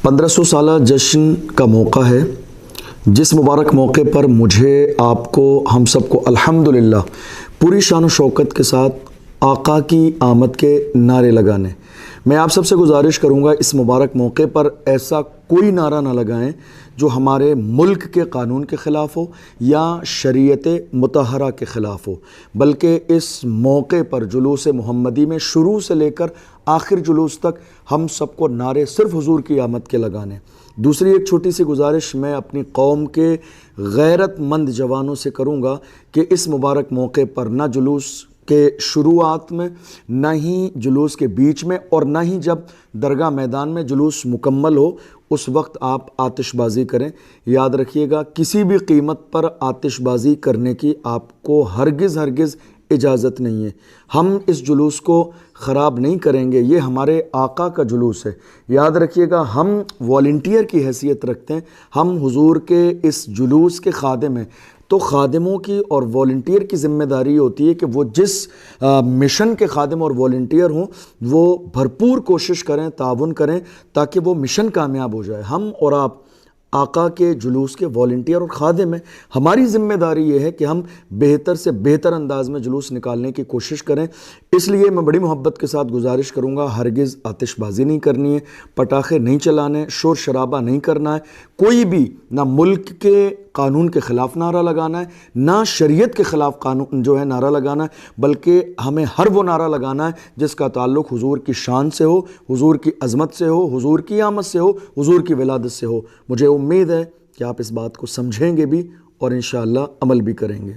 1500 साला जश्न का मौका है, जिस मुबारक मौके पर मुझे आपको हम सबको अल्हम्दुलिल्लाह पूरी शान व शौकत के साथ आका की आमद के नारे लगाने। मैं आप सबसे गुजारिश करूंगा इस मुबारक मौके पर ऐसा कोई नारा ना लगाएं जो हमारे मुल्क के कानून के ख़िलाफ़ हो या शरीयत मुतहरा के ख़िलाफ़ हो, बल्कि इस मौके पर जुलूस मुहम्मदी में शुरू से लेकर आखिर जुलूस तक हम सबको नारे सिर्फ़ हुजूर की आमद के लगाने। दूसरी एक छोटी सी गुजारिश मैं अपनी कौम के गैरतमंद जवानों से करूँगा कि इस मुबारक मौके पर ना जुलूस के शुरुआत में, ना ही जुलूस के बीच में, और ना ही जब दरगाह मैदान में जुलूस मुकम्मल हो उस वक्त आप आतिशबाज़ी करें। याद रखिएगा, किसी भी कीमत पर आतिशबाज़ी करने की आपको हरगिज़ इजाज़त नहीं है। हम इस जुलूस को ख़राब नहीं करेंगे, ये हमारे आका का जुलूस है। याद रखिएगा, हम वॉलंटियर की हैसियत रखते हैं, हम हुजूर के इस जुलूस के खादिम हैं। तो खादिमों की और वॉलंटियर की ज़िम्मेदारी होती है कि वो जिस मिशन के खादिम और वॉलंटियर हों वो भरपूर कोशिश करें, ताउन करें, ताकि वो मिशन कामयाब हो जाए। हम और आप आका के जुलूस के वॉलंटियर और खादिम हैं। हमारी ज़िम्मेदारी ये है कि हम बेहतर से बेहतर अंदाज में जुलूस निकालने की कोशिश करें। इसलिए मैं बड़ी मोहब्बत के साथ गुजारिश करूँगा, हरगिज़ आतिशबाज़ी नहीं करनी है, पटाखे नहीं चलाने, शोर शराबा नहीं करना है, कोई भी ना मुल्क के कानून के ख़िलाफ़ नारा लगाना है, ना शरीयत के ख़िलाफ़ कानून जो है नारा लगाना है, बल्कि हमें हर वो नारा लगाना है जिसका ताल्लुक़ हुजूर की शान से हो, हुजूर की अज़मत से हो, हुजूर की आमद से हो, हुजूर की विलादत से हो। मुझे उम्मीद है कि आप इस बात को समझेंगे भी और इंशाअल्लाह अमल भी करेंगे।